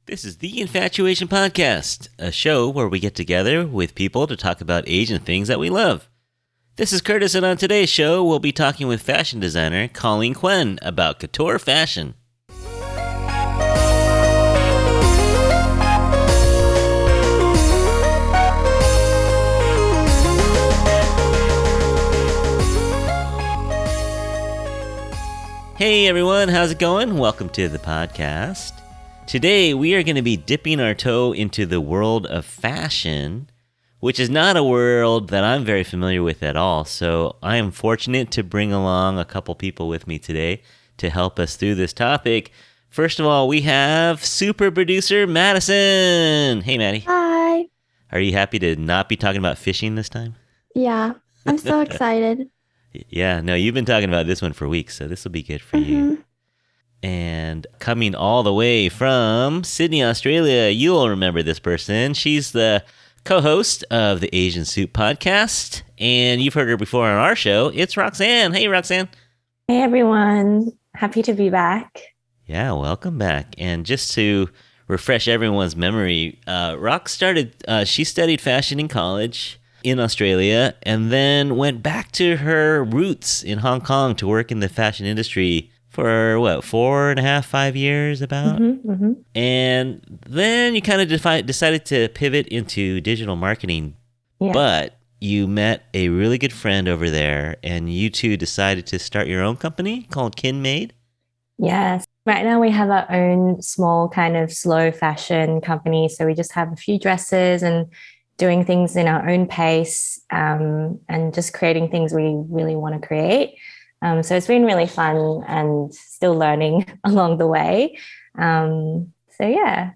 This is the Infatuasian Podcast, a show where we get together with people to talk about age and things that we love. This is Curtis, and on today's show, we'll be talking with fashion designer Colleen Quen about couture fashion. Hey everyone, how's it going? Welcome to the podcast. Today, we are going to be dipping our toe into the world of fashion, which is not a world that I'm very familiar with at all. So I am fortunate to bring along a couple people with me today to help us through this topic. First of all, we have super producer Madison. Hey, Maddie. Hi. Are you happy to not be talking about fishing this time? Yeah, I'm so excited. Yeah, no, you've been talking about this one for weeks, so this will be good for you. And coming all the way from Sydney, Australia, you'll remember this person. She's the co-host of the Asian Soup podcast, and you've heard her before on our show. It's Roxane. Hey, Roxane. Hey, everyone. Happy to be back. Yeah, welcome back. And just to refresh everyone's memory, she studied fashion in college in Australia, and then went back to her roots in Hong Kong to work in the fashion industry for 4.5, 5 years about? And then you kind of decided to pivot into digital marketing. Yeah. But you met a really good friend over there, and you two decided to start your own company called KinMade. Yes. Right now we have our own small kind of slow fashion company. So we just have a few dresses and doing things in our own pace, and just creating things we really want to create. So it's been really fun and still learning along the way. So yeah.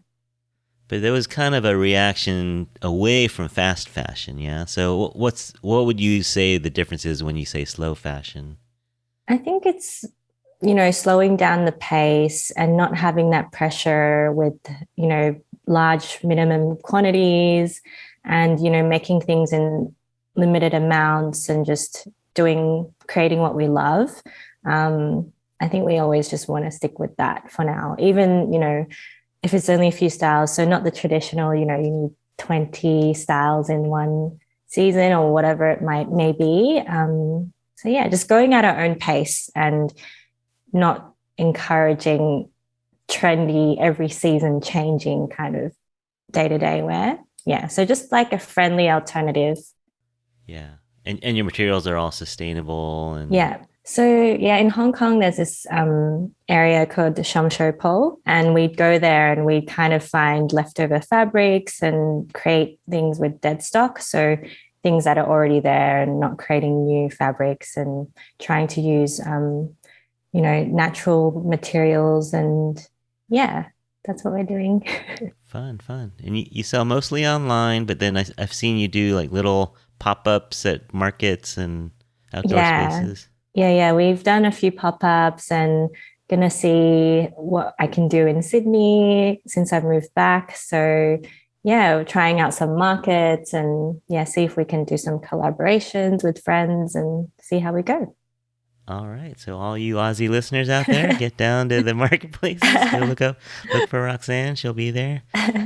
But there was kind of a reaction away from fast fashion, yeah? So what would you say the difference is when you say slow fashion? I think it's, slowing down the pace and not having that pressure with, large minimum quantities and, making things in limited amounts and just creating what we love. I think we always just want to stick with that for now, even, if it's only a few styles. So not the traditional, you need 20 styles in one season or whatever it may be. So yeah, just going at our own pace and not encouraging trendy every season changing kind of day-to-day wear. Yeah, so just like a friendly alternative. Yeah. And your materials are all sustainable. And yeah. So yeah, in Hong Kong, there's this area called the Sham Shui Po, and we'd go there and we'd kind of find leftover fabrics and create things with dead stock. So things that are already there and not creating new fabrics and trying to use, natural materials. And yeah, that's what we're doing. Fun. And you sell mostly online, but then I've seen you do like little pop-ups at markets and outdoor spaces. Yeah. We've done a few pop-ups and gonna see what I can do in Sydney since I've moved back. So yeah, we're trying out some markets and see if we can do some collaborations with friends and see how we go. All right. So all you Aussie listeners out there, get down to the marketplaces. Go look for Roxane. She'll be there.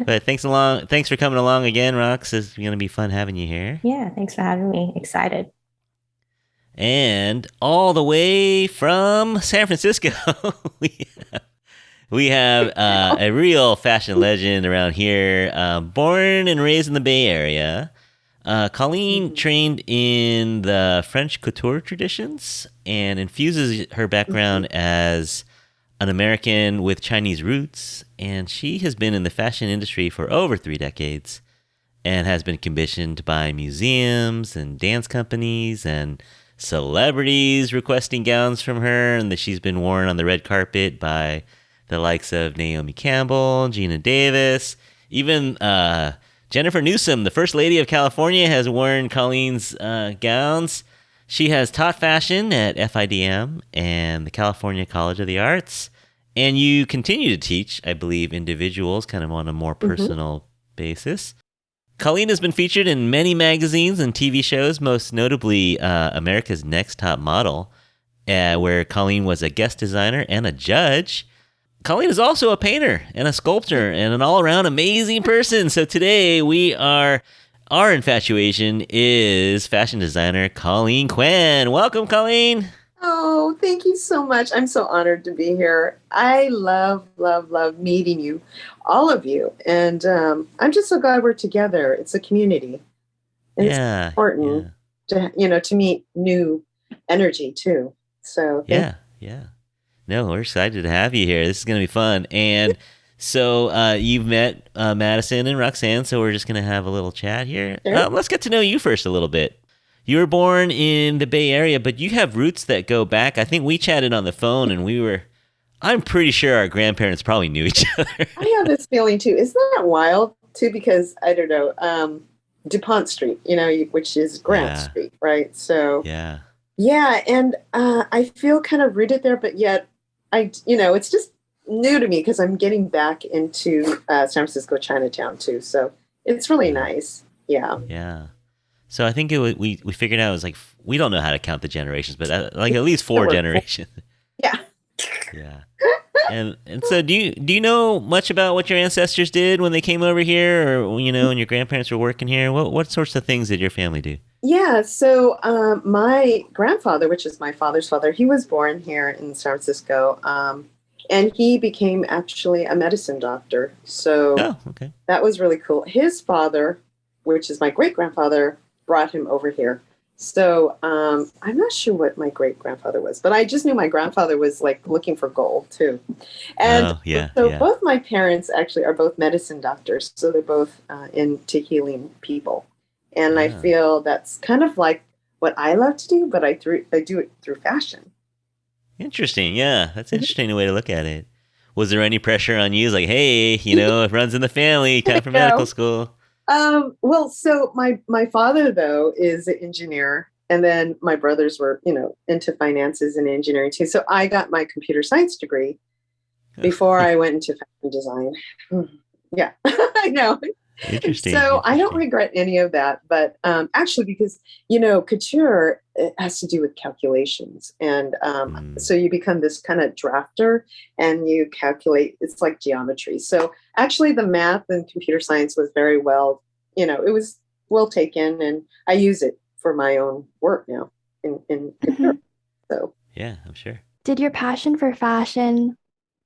But thanks for coming along again, Rox. It's going to be fun having you here. Yeah, thanks for having me. Excited. And all the way from San Francisco, we have a real fashion legend around here, born and raised in the Bay Area. Colleen trained in the French couture traditions and infuses her background as an American with Chinese roots. And she has been in the fashion industry for over 3 decades and has been commissioned by museums and dance companies and celebrities requesting gowns from her, and that she's been worn on the red carpet by the likes of Naomi Campbell, Gina Davis, even Jennifer Newsom, the First Lady of California, has worn Colleen's gowns. She has taught fashion at FIDM and the California College of the Arts. And you continue to teach, I believe, individuals kind of on a more personal basis. Colleen has been featured in many magazines and TV shows, most notably America's Next Top Model, where Colleen was a guest designer and a judge. Colleen is also a painter and a sculptor and an all-around amazing person. So today our infatuation is fashion designer Colleen Quen. Welcome, Colleen. Oh, thank you so much. I'm so honored to be here. I love, love, love meeting you, all of you. And I'm just so glad we're together. It's a community. And it's Yeah, important to meet new energy too. So yeah. No, we're excited to have you here. This is going to be fun. And so you've met Madison and Roxane, so we're just going to have a little chat here. Sure. Let's get to know you first a little bit. You were born in the Bay Area, but you have roots that go back. I think we chatted on the phone, and I'm pretty sure our grandparents probably knew each other. I have this feeling too. Isn't that wild too? Because I don't know, DuPont Street, which is Grant Street, right? So yeah, and I feel kind of rooted there, but yet it's just new to me because I'm getting back into San Francisco Chinatown too. So it's really nice. Yeah. Yeah. So I think we figured out it was like, we don't know how to count the generations, but like at least 4 generations. Yeah. Yeah. And so do you know much about what your ancestors did when they came over here, or when your grandparents were working here? What sorts of things did your family do? Yeah, so my grandfather, which is my father's father, he was born here in San Francisco, and he became actually a medicine doctor. So okay. That was really cool. His father, which is my great-grandfather, brought him over here. So I'm not sure what my great-grandfather was, but I just knew my grandfather was like looking for gold too. And both my parents actually are both medicine doctors, so they're both into healing people. And I feel that's kind of like what I love to do, but I do it through fashion. Interesting. Yeah, that's an interesting way to look at it. Was there any pressure on you? It's like, hey, it runs in the family, time for medical school. Well, so my father, though, is an engineer. And then my brothers were, into finances and engineering too. So I got my computer science degree before I went into fashion design. Yeah, I know. Interesting. So I don't regret any of that, but actually, because couture, it has to do with calculations, and so you become this kind of drafter, and you calculate. It's like geometry. So actually, the math and computer science was very well, it was well taken, and I use it for my own work now in couture. So yeah, I'm sure. Did your passion for fashion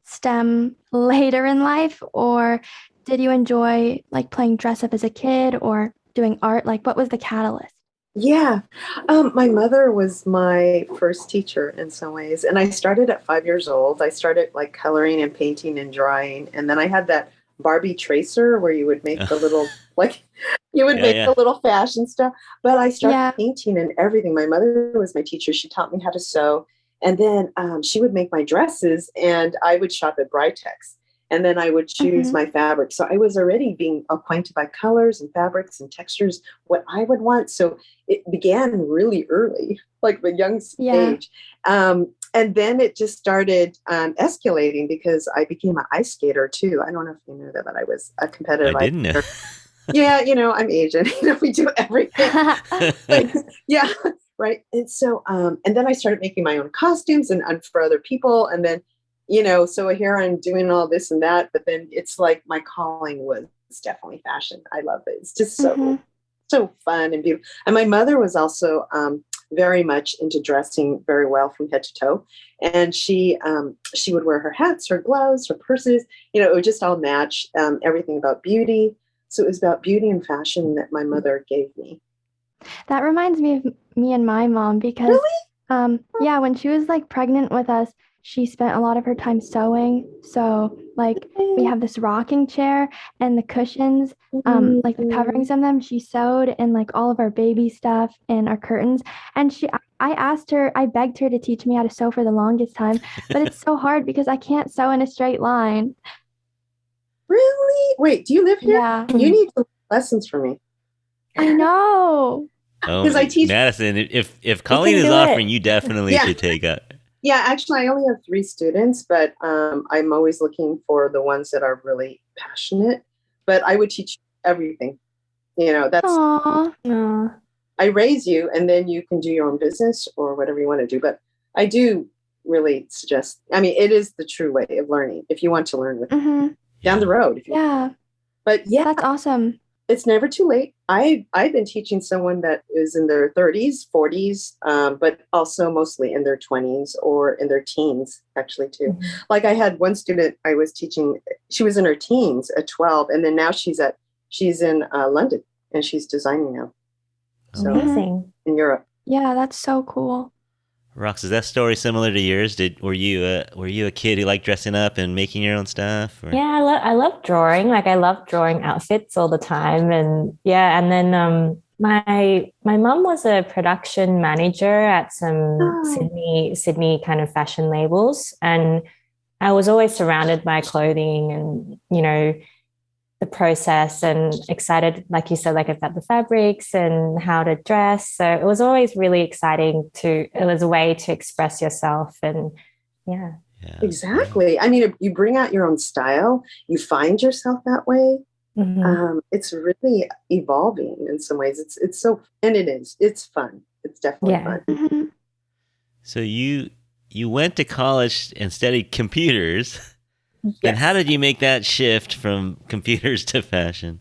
stem later in life, or did you enjoy like playing dress up as a kid or doing art? Like, what was the catalyst? Yeah. My mother was my first teacher in some ways. And I started at 5 years old. I started like coloring and painting and drawing. And then I had that Barbie tracer where you would make the little, the little fashion stuff. But I started painting and everything. My mother was my teacher. She taught me how to sew. And then she would make my dresses, and I would shop at Britex. And then I would choose my fabric. So I was already being acquainted by colors and fabrics and textures, what I would want. So it began really early, like the young age. And then it just started escalating because I became an ice skater too. I don't know if you knew that, but I was a competitive I didn't know. Yeah, I'm Asian. We do everything. Right. And so, and then I started making my own costumes and for other people. And then, so here I'm doing all this and that, but then it's like my calling was definitely fashion. I love it. It's just so fun and beautiful. And my mother was also very much into dressing very well from head to toe. And she would wear her hats, her gloves, her purses, it would just all match, everything about beauty. So it was about beauty and fashion that my mother gave me. That reminds me of me and my mom because, when she was like pregnant with us, she spent a lot of her time sewing. So like we have this rocking chair and the cushions, like the coverings on them, she sewed in like all of our baby stuff and our curtains. And I begged her to teach me how to sew for the longest time, but it's so hard because I can't sew in a straight line. Really? Wait, do you live here? Yeah. You need lessons from me. I know. Oh, I teach Madison. If Colleen is offering, you definitely should take up. Yeah, actually, I only have 3 students, but I'm always looking for the ones that are really passionate. But I would teach everything. That's. Aww. I raise you, and then you can do your own business or whatever you want to do. But I do really suggest, I mean, it is the true way of learning if you want to learn with down the road. If you, Yeah. But yeah, That's awesome. it's never too late. I've been teaching someone that is in their 30s, 40s, but also mostly in their 20s or in their teens, actually, too. Like I had one student I was teaching, she was in her teens at 12, and then now she's in London, and she's designing now. So Amazing. in Europe. Yeah, that's so cool. Rox, is that story similar to yours? Were you a kid who liked dressing up and making your own stuff? Or? Yeah, I love drawing. Like I love drawing outfits all the time. And yeah, and then my mom was a production manager at some Sydney kind of fashion labels. And I was always surrounded by clothing and, you know, the process and excited, like you said, like about the fabrics and how to dress. So it was always really exciting it was a way to express yourself. And yeah. Exactly. I mean, you bring out your own style, you find yourself that way. It's really evolving in some ways. It's so, and it's fun. It's definitely fun. So you went to college and studied computers. Then how did you make that shift from computers to fashion?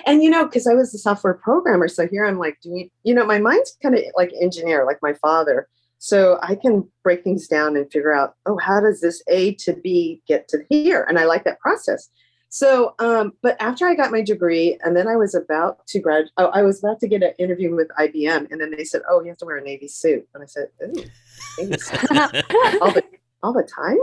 And, you know, because I was a software programmer, so here I'm like doing, you know, my mind's kind of like engineer, like my father. So I can break things down and figure out, oh, how does this A to B get to here? And I like that process. So, but after I got my degree, and then I was about to I was about to get an interview with IBM, and then they said, oh, you have to wear a Navy suit. And I said, ooh, Navy suit all the time?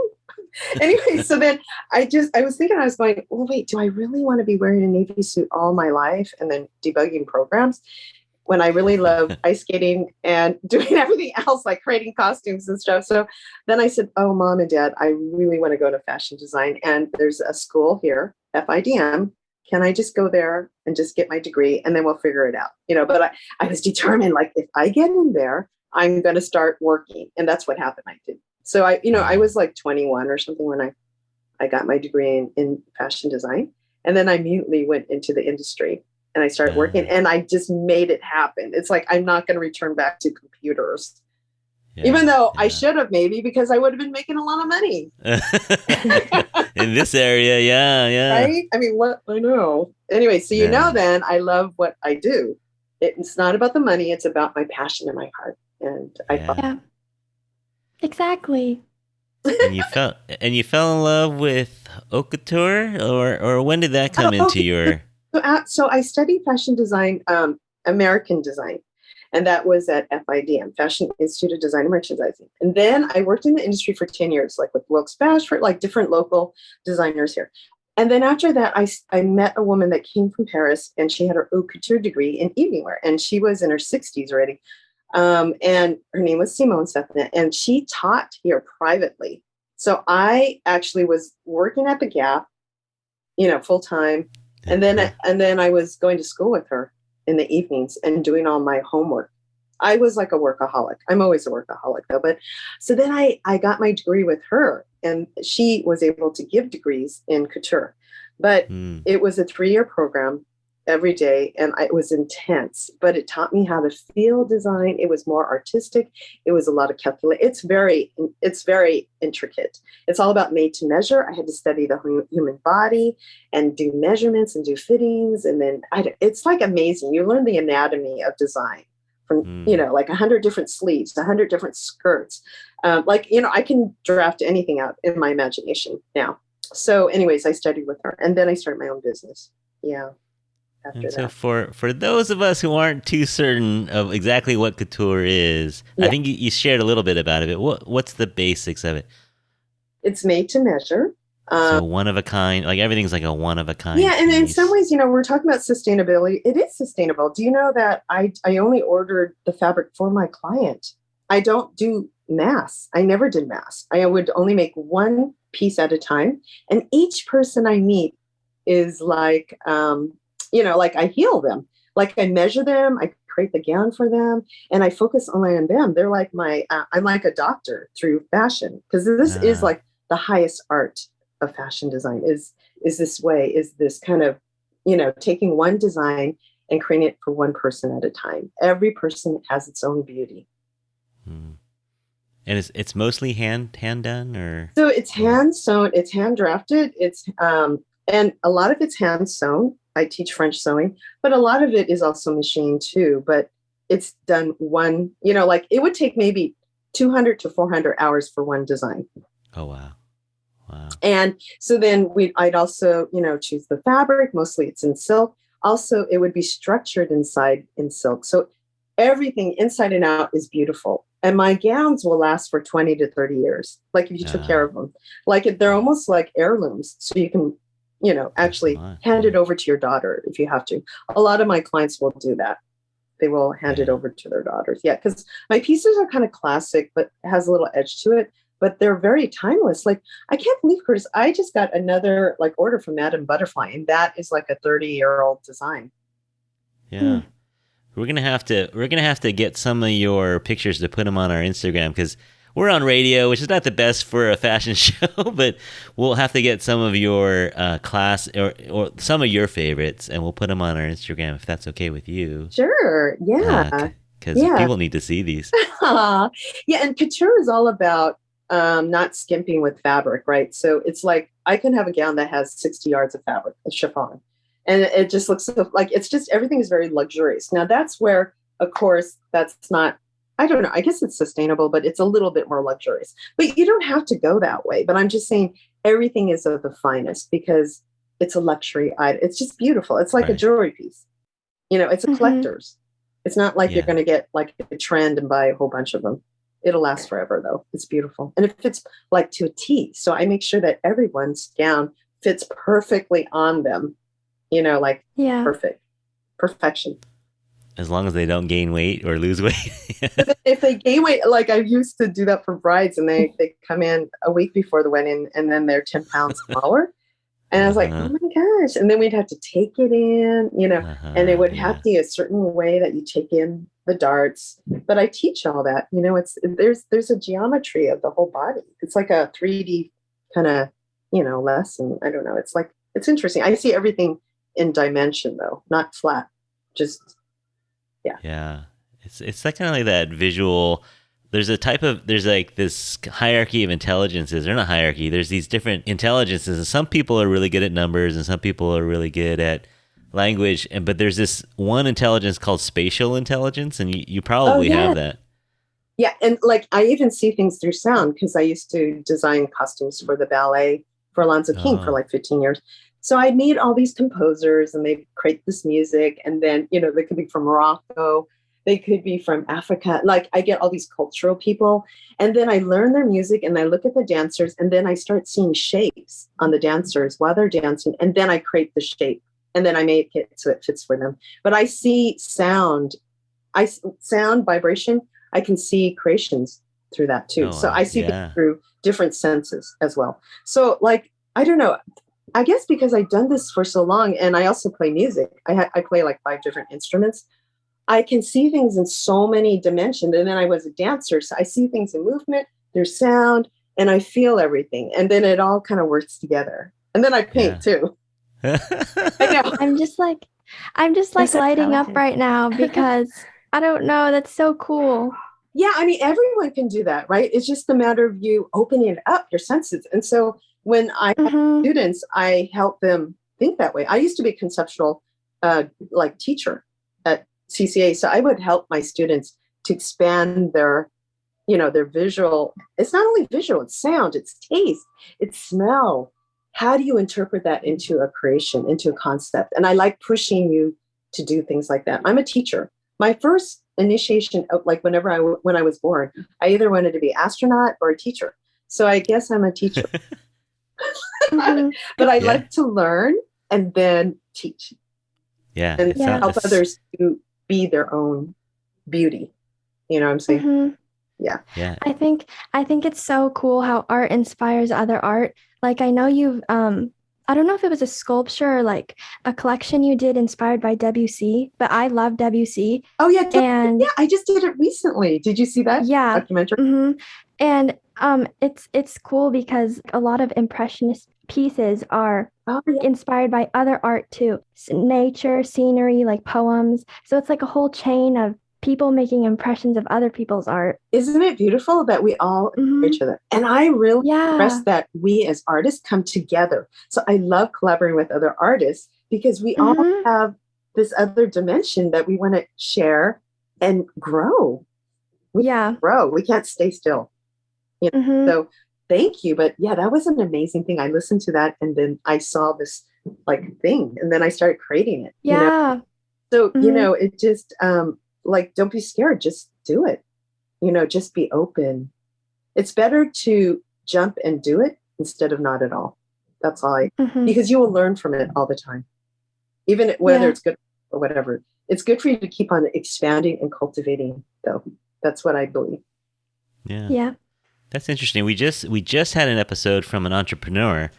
Anyway, so then I was thinking, I was going, well, wait, do I really want to be wearing a Navy suit all my life and then debugging programs when I really love ice skating and doing everything else, like creating costumes and stuff? So then I said, oh, Mom and Dad, I really want to go to fashion design. And there's a school here, FIDM. Can I just go there and just get my degree and then we'll figure it out? You know, but I was determined, like, if I get in there, I'm going to start working. And that's what happened. I did. So I was like 21 or something when I got my degree in fashion design. And then I immediately went into the industry and I started working and I just made it happen. It's like, I'm not going to return back to computers, even though I should have maybe, because I would have been making a lot of money. In this area. Yeah. Right? I mean, what I know. Anyway, so you know, then I love what I do. It's not about the money. It's about my passion and my heart. And I Exactly. And you fell in love with haute couture, or when did that come into your? So I studied fashion design, American design, and that was at FIDM, Fashion Institute of Design and Merchandising. And then I worked in the industry for 10 years, like with Wilkes Barre, for like different local designers here. And then after that, I met a woman that came from Paris, and she had her haute couture degree in evening wear, and she was in her 60s already. And her name was Simone Sefnet, and she taught here privately. So I actually was working at the Gap, you know, full time. And then I was going to school with her in the evenings and doing all my homework. I was like a workaholic. I'm always a workaholic though. But so then I got my degree with her, and she was able to give degrees in couture, but it was a 3-year program every day. And it was intense, but it taught me how to feel design. It was more artistic. It was a lot of calculation. It's very intricate. It's all about made to measure. I had to study the human body and do measurements and do fittings. And then it's like amazing. You learn the anatomy of design from, you know, like 100 different sleeves, 100 different skirts. Like, you know, I can draft anything out in my imagination now. So anyways, I studied with her, and then I started my own business. Yeah. And so for those of us who aren't too certain of exactly what couture is, I think you shared a little bit about it. What's the basics of it? It's made to measure. So one of a kind, like everything's like a one of a kind. Yeah, and in some ways, you know, we're talking about sustainability. It is sustainable. Do you know that I only ordered the fabric for my client? I don't do mass. I never did mass. I would only make one piece at a time. And each person I meet is like, you know, like I heal them, like I measure them, I create the gown for them, and I focus only on them. They're like I'm like a doctor through fashion, because this is like the highest art of fashion design is this kind of, you know, taking one design and creating it for one person at a time. Every person has its own beauty. And it's mostly hand done, or So it's hand sewn, it's hand drafted, and a lot of it's hand sewn. I teach French sewing, but a lot of it is also machine too. But it's done one, like it would take maybe 200 to 400 hours for one design. oh wow, wow, And so then I'd also, choose the fabric. Mostly it's in silk. Also, it would be structured inside in silk. So everything inside and out is beautiful. And my gowns will last for 20 to 30 years. Like if you took care of them, they're almost like heirlooms. So you can, actually hand it over to your daughter if you have to. A lot of my clients will do that. They will hand it over to their daughters. Yeah. Because my pieces are kind of classic, but has a little edge to it. But they're very timeless. Like, I can't believe, Curtis, I just got another order from Madame Butterfly, and that is like a 30-year-old design. Yeah. We're gonna have to get some of your pictures to put them on our Instagram, because we're on radio, which is not the best for a fashion show, but we'll have to get some of your class or some of your favorites, and we'll put them on our Instagram if that's okay with you. Sure. Yeah. Because people need to see these. Yeah, and couture is all about not skimping with fabric, right? So it's like I can have a gown that has 60 yards of fabric, a chiffon, and it just looks like it's just everything is very luxurious. Now that's where, of course, that's not. I don't know. I guess it's sustainable, but it's a little bit more luxurious. But you don't have to go that way. But I'm just saying everything is of the finest because it's a luxury item. It's just beautiful. It's like a jewelry piece. It's a collector's. It's not like you're going to get like a trend and buy a whole bunch of them. It'll last forever, though. It's beautiful. And it fits like to a T. So I make sure that everyone's gown fits perfectly on them, perfection. As long as they don't gain weight or lose weight. If they gain weight, like I used to do that for brides, and they come in a week before the wedding and then they're 10 pounds smaller. And I was like, oh my gosh. And then we'd have to take it in, and it would have to be a certain way that you take in the darts. But I teach all that, there's a geometry of the whole body. It's like a 3D kind of, lesson. I don't know. It's interesting. I see everything in dimension though, not flat, just. Yeah. It's like kind of like that visual. There's like this hierarchy of intelligences, or not hierarchy. There's these different intelligences, and some people are really good at numbers, and some people are really good at language. But there's this one intelligence called spatial intelligence, and you probably have that. Yeah, and like I even see things through sound because I used to design costumes for the ballet for Alonzo King for like 15 years. So I meet all these composers and they create this music. And then, they could be from Morocco. They could be from Africa. Like I get all these cultural people. And then I learn their music and I look at the dancers. And then I start seeing shapes on the dancers while they're dancing. And then I create the shape. And then I make it so it fits for them. But I see sound, vibration. I can see creations through that too. So I see things through different senses as well. So like, I don't know. I guess because I've done this for so long and I also play music. I play like 5 different instruments. I can see things in so many dimensions. And then I was a dancer. So I see things in movement, there's sound, and I feel everything. And then it all kind of works together. And then I paint too. I know. I'm just like lighting up right now because I don't know. That's so cool. Yeah. I mean, everyone can do that, right? It's just a matter of you opening up your senses. And so when I have students, I help them think that way. I used to be a conceptual teacher at CCA. So I would help my students to expand their visual. It's not only visual, it's sound, it's taste, it's smell. How do you interpret that into a creation, into a concept? And I like pushing you to do things like that. I'm a teacher. My first initiation of when I was born, I either wanted to be astronaut or a teacher. So I guess I'm a teacher. But I like to learn and then teach. Yeah. And help others to be their own beauty. You know what I'm saying? Mm-hmm. Yeah. Yeah. I think it's so cool how art inspires other art. Like I know you've I don't know if it was a sculpture or like a collection you did inspired by Debussy, but I love Debussy. Oh yeah. And I just did it recently. Did you see that documentary? Mm-hmm. And it's cool because a lot of impressionist pieces are inspired by other art too. Nature, scenery, like poems. So it's like a whole chain of people making impressions of other people's art. Isn't it beautiful that we all admire each other? And I really stress that we as artists come together. So I love collaborating with other artists because we all have this other dimension that we want to share and grow. We grow. We can't stay still. You know? So thank you. But yeah, that was an amazing thing. I listened to that and then I saw this like thing and then I started creating it. You know? So, you know, it just like, don't be scared. Just do it. You know, just be open. It's better to jump and do it instead of not at all. That's all because you will learn from it all the time. Even whether it's good or whatever. It's good for you to keep on expanding and cultivating, though. That's what I believe. Yeah. That's interesting. We just had an episode from an entrepreneur,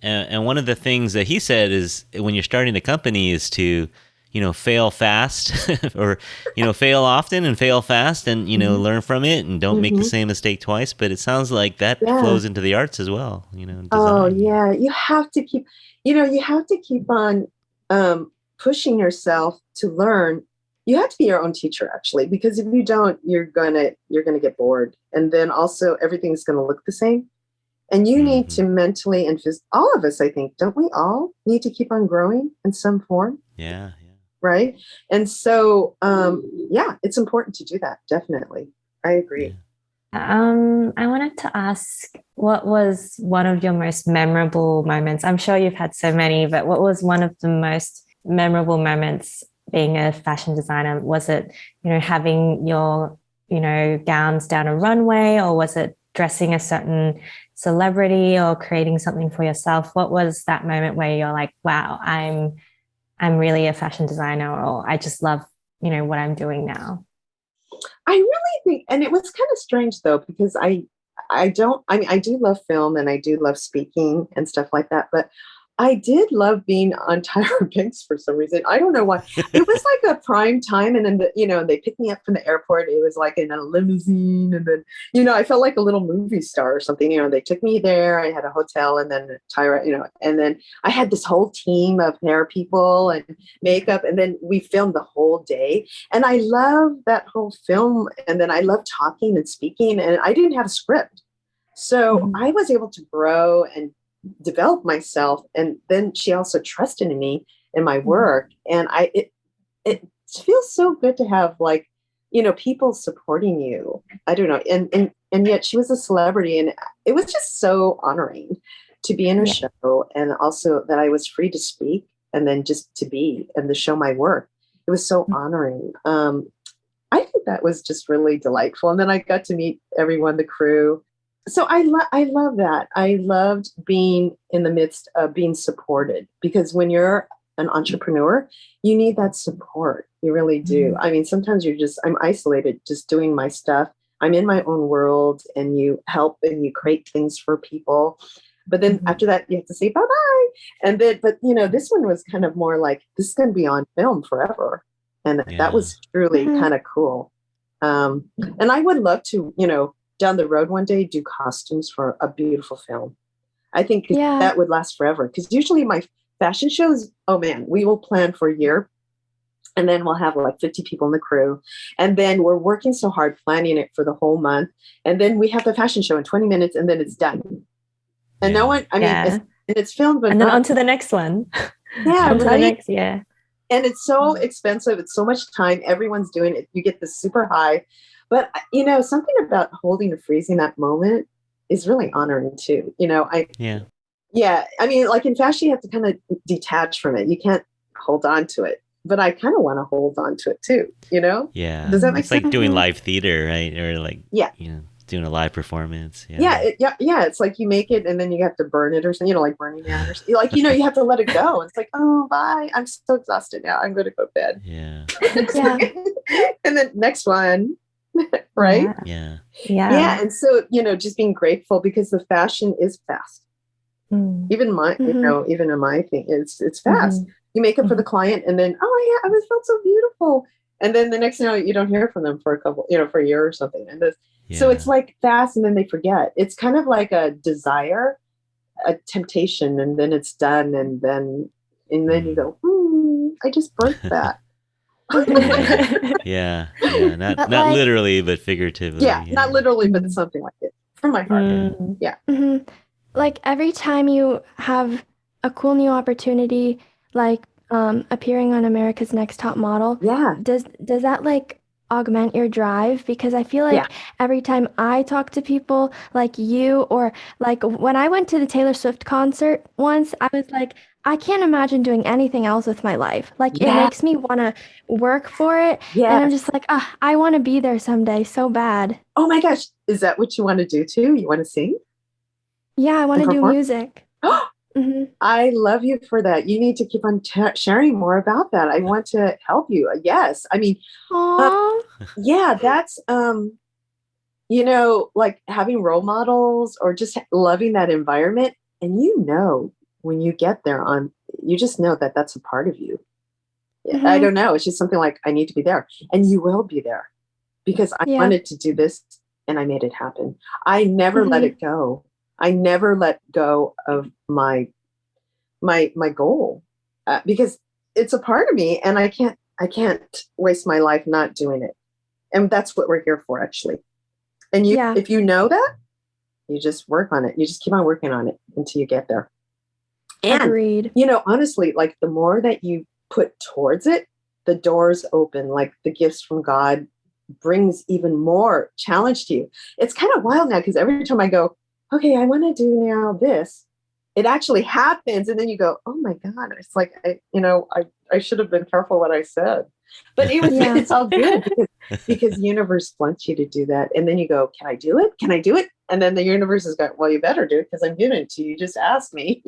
and one of the things that he said is when you're starting a company is to, you know, fail fast or, you know, fail often and fail fast and, you know, learn from it and don't make the same mistake twice. But it sounds like that flows into the arts as well, you know. Design. Oh, yeah. You have to keep, on pushing yourself to learn. You have to be your own teacher, actually, because if you don't, you're gonna get bored. And then also everything's going to look the same. And you need to mentally and all of us, I think, don't we all need to keep on growing in some form? Yeah. Right. And so, it's important to do that. Definitely. I agree. I wanted to ask, what was one of your most memorable moments? I'm sure you've had so many, but what was one of the most memorable moments being a fashion designer? Was it, you know, having your, you know, gowns down a runway, or was it dressing a certain celebrity or creating something for yourself? What was that moment where you're like, wow, I'm really a fashion designer, or I just love, you know, what I'm doing now? I really think, and it was kind of strange though, because I do love film and I do love speaking and stuff like that, but I did love being on Tyra Banks for some reason. I don't know why. It was like a prime time, and then they picked me up from the airport. It was like in a limousine, and then I felt like a little movie star or something. They took me there. I had a hotel, and then Tyra, and then I had this whole team of hair people and makeup, and then we filmed the whole day. And I love that whole film. And then I love talking and speaking, and I didn't have a script, so I was able to grow and develop myself. And then she also trusted in me and my work. And it feels so good to have people supporting you. I don't know. And yet she was a celebrity, and it was just so honoring to be in her show. And also that I was free to speak and then just to be and to show my work. It was so honoring. I think that was just really delightful. And then I got to meet everyone, the crew. So I love that. I loved being in the midst of being supported, because when you're an entrepreneur, you need that support. You really do. I mean, sometimes I'm isolated just doing my stuff. I'm in my own world, and you help and you create things for people. But then after that, you have to say bye-bye. And then, but this one was kind of more like, this is going to be on film forever. And that was truly kind of cool. And I would love to, down the road one day, do costumes for a beautiful film. I think that would last forever, because usually my fashion shows, oh man, we will plan for a year, and then we'll have like 50 people in the crew, and then we're working so hard planning it for the whole month, and then we have the fashion show in 20 minutes, and then it's done. And no one, and it's filmed, but and then on to the next one. Yeah, on to the next, yeah. And it's so expensive. It's so much time. Everyone's doing it. You get this super high. But, something about holding and freezing that moment is really honoring too. Yeah. I mean, like in fashion, you have to kind of detach from it. You can't hold on to it. But I kind of want to hold on to it too, Yeah. Does that make sense? It's like doing live theater, right? Or like, doing a live performance. Yeah. It's like you make it and then you have to burn it or something, like Burning Man or something. Like, you have to let it go. It's like, oh, bye. I'm so exhausted now. I'm going to go to bed. Yeah. And then next one. Right? Yeah. And so, just being grateful, because the fashion is fast. Even my, even in my thing, it's fast. You make it for the client, and then, oh yeah, I felt so beautiful. And then the next thing you don't hear from them for a couple, for a year or something. And so it's like fast, and then they forget. It's kind of like a desire, a temptation, and then it's done. And then you go, I just birthed that. Yeah, yeah. But Not like, literally, but figuratively. Yeah, not literally, but something like it from my heart. Mm. Yeah. like every time you have a cool new opportunity, like appearing on America's Next Top Model, Yeah. does that like augment your drive? Because I feel Yeah. like every time I talk to people like you, or like when I went to the Taylor Swift concert once, I was like, I can't imagine doing anything else with my life. Like it Yeah. makes me want to work for it. And I'm Yes. just like, ah, I want to be there someday so bad. Oh my gosh. Is that what you want to do too? You want to sing Yeah, I want and to do perform? music. hmm I love you for that. You need to keep on sharing more about that. I want to help you. Yes. I mean, Aww. yeah, that's, like having role models or just loving that environment. And when you get there you just know that that's a part of you. I don't know. It's just something like, I need to be there. And you will be there because I Yeah. wanted to do this and I made it happen. I never let it go. I never let go of my goal because it's a part of me and I can't waste my life not doing it. And that's what we're here for, actually. And if you know that, you just work on it. You just keep on working on it until you get there. And, Agreed. Honestly, like the more that you put towards it, the doors open, like the gifts from God brings even more challenge to you. It's kind of wild now because every time I go, okay, I want to do now this, it actually happens. And then you go, oh my God, it's like, I should have been careful what I said. But it's all good because the universe wants you to do that. And then you go, can I do it? Can I do it? And then the universe is going, well, you better do it because I'm giving it to you. You just asked me,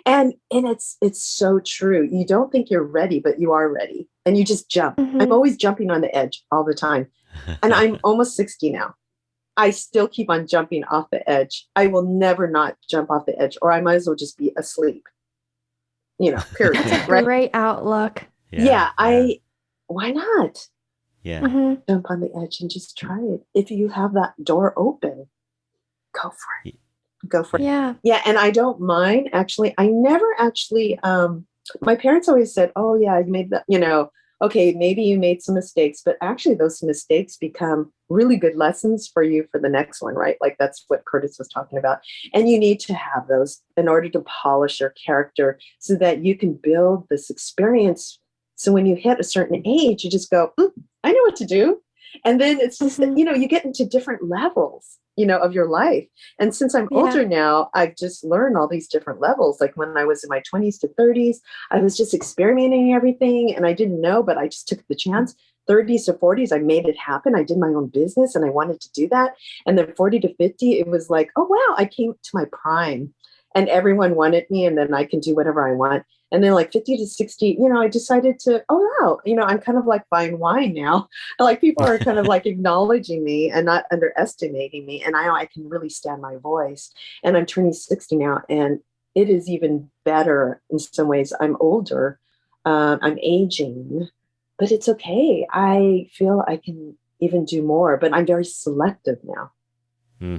and it's so true. You don't think you're ready, but you are ready. And you just jump. I'm always jumping on the edge all the time. And I'm almost 60 now. I still keep on jumping off the edge. I will never not jump off the edge, or I might as well just be asleep. Period. That's a right? great outlook. Yeah. Why not? Yeah. Jump on the edge and just try it. If you have that door open, go for it. Go for it. Yeah. And I don't mind, actually. I never actually, my parents always said, oh yeah, you made that, okay, maybe you made some mistakes, but actually those mistakes become really good lessons for you for the next one, right? Like that's what Curtis was talking about. And you need to have those in order to polish your character so that you can build this experience. So when you hit a certain age, you just go, I know what to do. And then it's just, you get into different levels, of your life. And since I'm older now, I've just learned all these different levels. Like when I was in my 20s to 30s, I was just experimenting everything and I didn't know, but I just took the chance. 30s to 40s, I made it happen. I did my own business and I wanted to do that. And then 40 to 50, it was like, oh, wow, I came to my prime and everyone wanted me and then I can do whatever I want. And then like 50 to 60, I decided to, oh, wow, I'm kind of like fine wine now. Like people are kind of like acknowledging me and not underestimating me. And I can really stand my voice. And I'm turning 60 now. And it is even better in some ways. I'm older. I'm aging, but it's okay. I feel I can even do more, but I'm very selective now.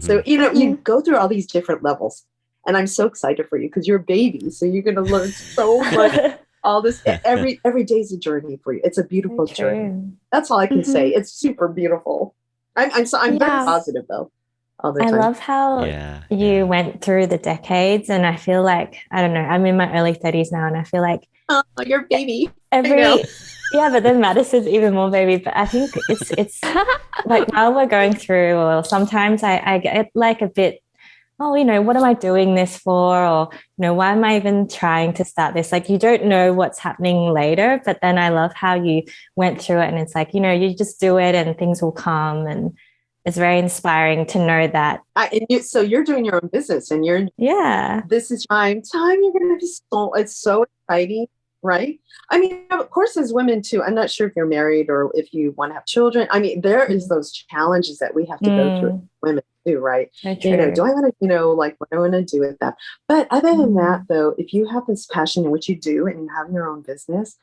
So, you go through all these different levels. And I'm so excited for you because you're a baby. So you're going to learn so much. All this, every day is a journey for you. It's a beautiful journey. That's all I can say. It's super beautiful. I'm very positive though. All the time. I love how you went through the decades. And I feel like, I don't know, I'm in my early 30s now. And I feel like you're a baby. Yeah, but then Madison's even more baby. But I think it's like while we're going through, or sometimes I get like a bit, oh, what am I doing this for? Or, why am I even trying to start this? Like, you don't know what's happening later. But then I love how you went through it. And it's like, you just do it and things will come. And it's very inspiring to know that. So you're doing your own business and this is time. You're going to be it's so exciting. Right. I mean, of course, as women too, I'm not sure if you're married or if you want to have children. I mean, there is those challenges that we have to go through, women too, right? Do I want to, like what I want to do with that? But other than that, though, if you have this passion in what you do and you have your own business,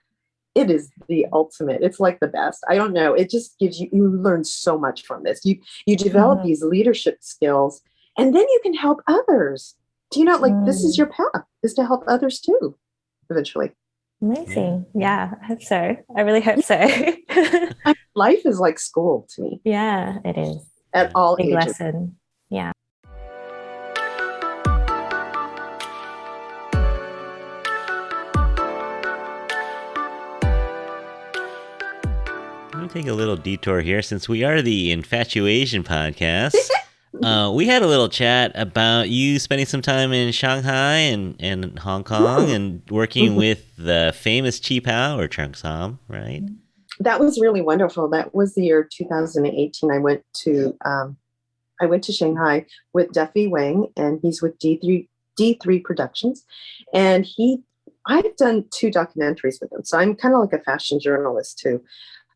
it is the ultimate. It's like the best. I don't know. It just gives you learn so much from this. You develop these leadership skills and then you can help others. Do you know, like this is your path, is to help others too, eventually. Amazing. Yeah, I hope so. I really hope so. Life is like school to me. Yeah, it is. At all Big ages. lesson. Yeah. Let me take a little detour here since we are the Infatuasian podcast. We had a little chat about you spending some time in Shanghai and Hong Kong and working with the famous Chi Pao or Cheongsam, right? That was really wonderful. That was the year 2018. I went to Shanghai with Duffy Wang, and he's with D3 Productions, and I've done 2 documentaries with him, so I'm kind of like a fashion journalist too.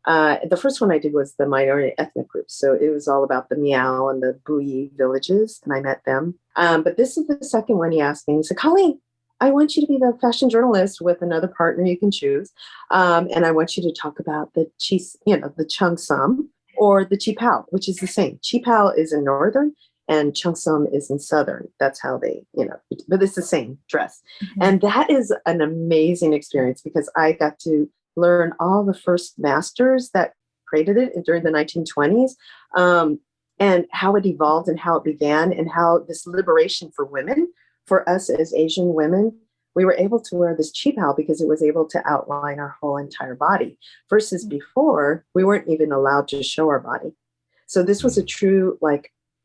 The first one I did was the minority ethnic group. So it was all about the Miao and the Buyi villages, and I met them. But this is the second one he asked me. He said, Colleen, I want you to be the fashion journalist with another partner you can choose. And I want you to talk about the Cheongsam or the Chi Pao, which is the same. Chi Pao is in northern and Cheongsam is in southern. That's how they, but it's the same dress. Mm-hmm. And that is an amazing experience because I got to learn all the first masters that created it during the 1920s, and how it evolved and how it began and how this liberation for women, for us as Asian women, we were able to wear this Chi Pao because it was able to outline our whole entire body versus before we weren't even allowed to show our body. So this was a true,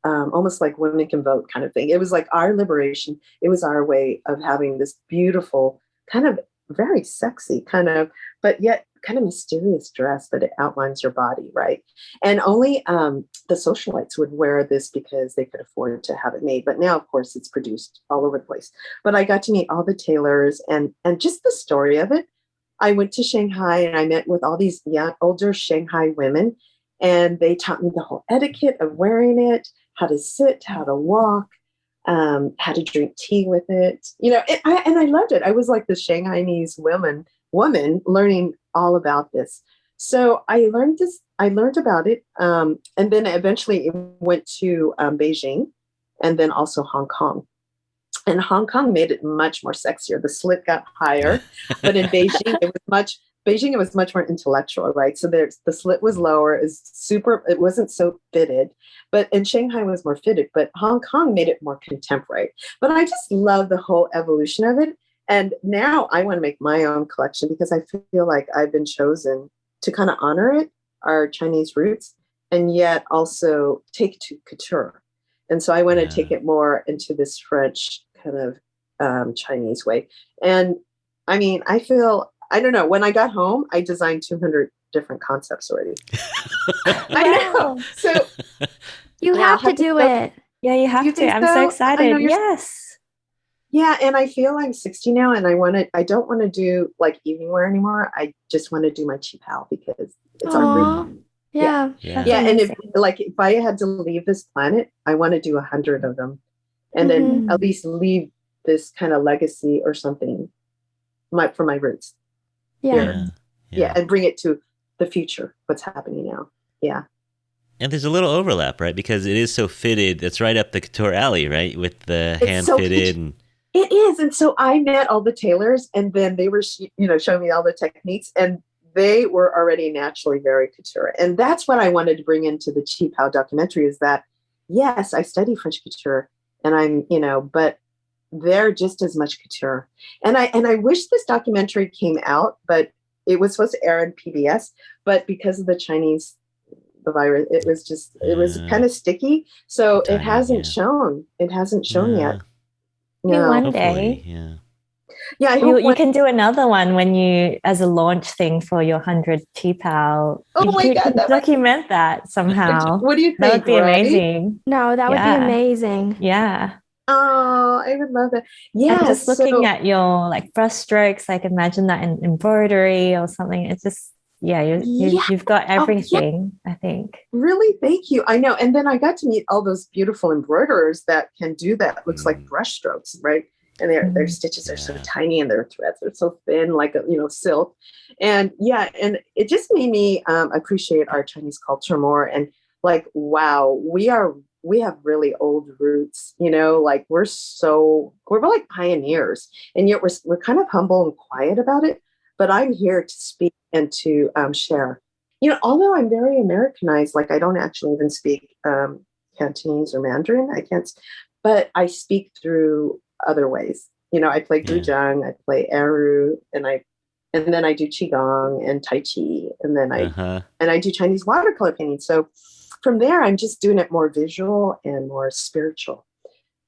almost like women can vote kind of thing. It was like our liberation. It was our way of having this beautiful kind of very sexy kind of, but yet kind of mysterious dress that it outlines your body, right? And only the socialites would wear this because they could afford to have it made. But now, of course, it's produced all over the place. But I got to meet all the tailors and just the story of it. I went to Shanghai and I met with all these older Shanghai women, and they taught me the whole etiquette of wearing it, how to sit, how to walk, how to drink tea with it, and I loved it. I was like the Shanghainese woman learning all about this. So I learned about it. And then eventually it went to Beijing and then also Hong Kong. And Hong Kong made it much more sexier. The slit got higher, but in Beijing, it was much more intellectual, right? So the slit was lower, it wasn't so fitted, but in Shanghai was more fitted, but Hong Kong made it more contemporary. But I just love the whole evolution of it. And now I want to make my own collection because I feel like I've been chosen to kind of honor it, our Chinese roots, and yet also take it to couture. And so I want to take it more into this French kind of Chinese way. And I mean, I don't know. When I got home, I designed 200 different concepts already. I know. So you have to do it. Yeah, you have to. I'm so excited. Yes. Yeah, and I feel I'm 60 now, and I don't want to do like evening wear anymore. I just want to do my Chi Pao because it's our group. Yeah. And if I had to leave this planet, I want to do 100 of them, and then at least leave this kind of legacy or something, for my roots. Yeah, and bring it to the future. What's happening now? Yeah. And there's a little overlap, right? Because it is so fitted. It's right up the couture alley, right? With the hand fitted. It is. And so I met all the tailors, and then they were, showing me all the techniques, and they were already naturally very couture. And that's what I wanted to bring into the Chi Pao documentary is that, yes, I study French couture and I'm, but they're just as much couture. And I wish this documentary came out, but it was supposed to air on PBS, but because of the virus, it was kind of sticky. So it hasn't shown. It hasn't shown yet. No. One day. Yeah, I hope you can do another one when you, as a launch thing for your 100 Chi Pao. Oh my God. Document that somehow. What do you think? That would be amazing. No, that would be amazing. Yeah. Oh, I would love it. Yeah. I'm just looking at your brush strokes, imagine that in embroidery or something. It's just, you've got everything, I think. Really? Thank you. I know. And then I got to meet all those beautiful embroiderers that can do that. It looks like brush strokes, right? And their stitches are so tiny and their threads are so thin, like silk. And and it just made me appreciate our Chinese culture more. And wow, we have really old roots, we're like pioneers, and yet we're kind of humble and quiet about it. but I'm here to speak and to share. Although I'm very Americanized, like I don't actually even speak Cantonese or Mandarin. I can't, but I speak through other ways. I play Yeah. guzheng, I play eru, and then I do qigong and tai chi, and then I do Chinese watercolor painting. So from there, I'm just doing it more visual and more spiritual.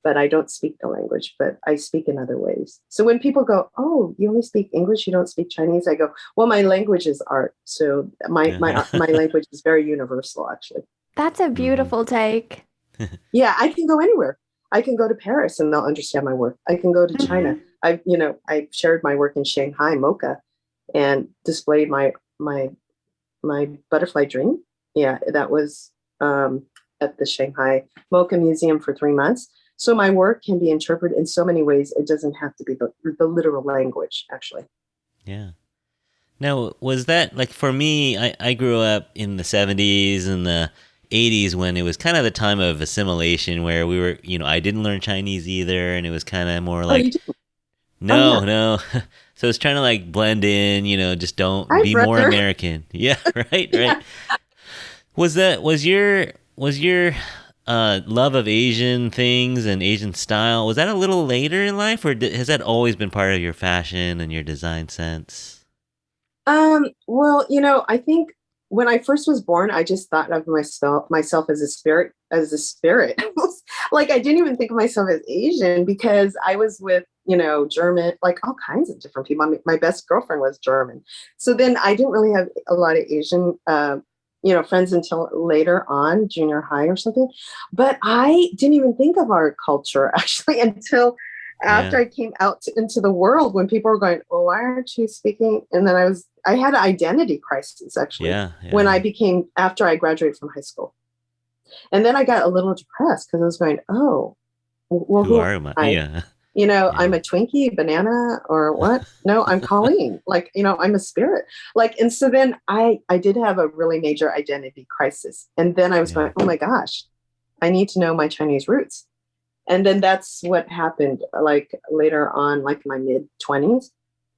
But I don't speak the language, but I speak in other ways. So when people go, "Oh, you only speak English, you don't speak Chinese," I go, "Well, my language is art, so my language is very universal, actually." That's a beautiful take. Yeah, I can go anywhere. I can go to Paris and they'll understand my work. I can go to China. I shared my work in Shanghai, Mocha, and displayed my butterfly dream. Yeah, that was at the Shanghai Mocha Museum for 3 months. So my work can be interpreted in so many ways. It doesn't have to be the literal language, actually. Yeah. Now, was that, like, for me, I grew up in the 70s and the 80s when it was kind of the time of assimilation where we were, I didn't learn Chinese either, and it was kind of more like, you didn't? no, yeah. no. So it's trying to like blend in, just don't Hi, be more brother. American. Yeah, right, Yeah. right. Was your love of Asian things and Asian style, was that a little later in life, or has that always been part of your fashion and your design sense? Well, I think when I first was born, I just thought of myself as a spirit, Like I didn't even think of myself as Asian because I was with, German, like all kinds of different people. My best girlfriend was German. So then I didn't really have a lot of Asian, friends until later on, junior high or something. But I didn't even think of our culture actually until after Yeah. I came out into the world, when people were going, "Oh, why aren't you speaking?" And then I had an identity crisis actually Yeah, when yeah. after I graduated from high school. And then I got a little depressed because I was going, "Oh, well, Who who am are my? I? Yeah, I'm yeah, a Twinkie, banana, or what? No, I'm Colleen. Like, I'm a spirit." Like, and so then I did have a really major identity crisis. And then I was yeah, going, "Oh my gosh, I need to know my Chinese roots." And then that's what happened. Like later on, like my mid-20s,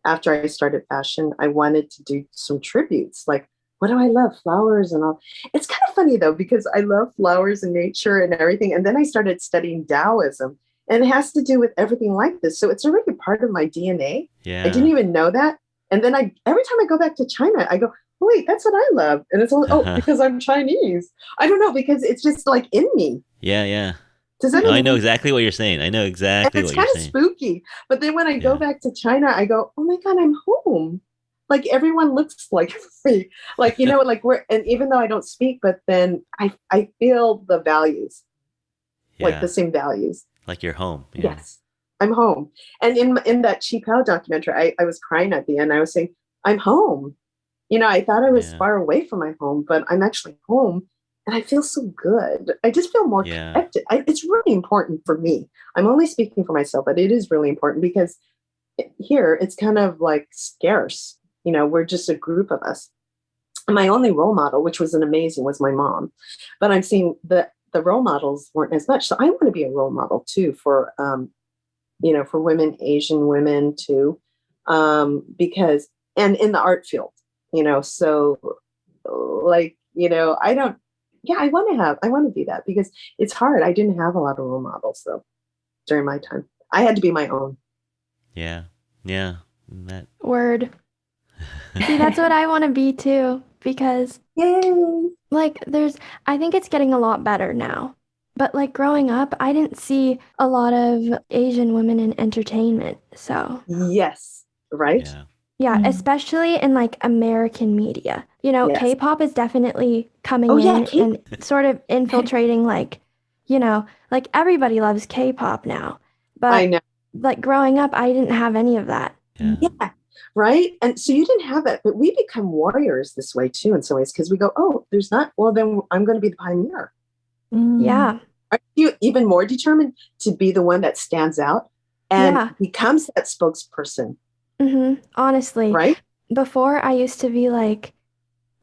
after I started fashion, I wanted to do some tributes. Like, what do I love? Flowers and all. It's kind of funny though, because I love flowers and nature and everything. And then I started studying Taoism, and it has to do with everything like this. So it's already part of my DNA. I didn't yeah. even know that. And then every time I go back to China, I go, "Oh, wait, that's what I love." And it's only, because I'm Chinese. I don't know, because it's just like in me. Yeah, yeah. Does that No, I make know sense? exactly what you're saying. I know And exactly it's what you're kind of saying. spooky. But then when I go Yeah, back to China, I go, "Oh my God, I'm home." Like everyone looks like me. Like, like and even though I don't speak, but then I feel the values, like the yeah. same values. Like you're home. Yeah, Yes, I'm home. And in that Chi Pao documentary, I was crying at the end. I was saying, "I'm home." I thought I was yeah, far away from my home, but I'm actually home. And I feel so good. I just feel more yeah, connected. It's really important for me. I'm only speaking for myself, but it is really important because here it's kind of like scarce. We're just a group of us. And my only role model, which was was my mom. But I'm seeing the role models weren't as much. So I want to be a role model too for women, Asian women too, because and in the art field, so like I don't. Yeah, I want to do that because it's hard. I didn't have a lot of role models though during my time. I had to be my own. yeah, yeah. That. Word. See, that's what I want to be too, because Yay! like I think it's getting a lot better now. But like growing up, I didn't see a lot of Asian women in entertainment. So, Yes, right. Yeah, yeah, especially in like American media. Yes. K-pop is definitely coming Oh yeah, in and sort of infiltrating like everybody loves K-pop now. I But know. like growing up, I didn't have any of that. yeah, Yeah, right. And so you didn't have that, but we become warriors this way too in some ways because we go, "Oh, there's not. Well, then I'm going to be the pioneer." Yeah. Are you even more determined to be the one that stands out and Yeah. becomes that spokesperson, Honestly, right? before I used to be like,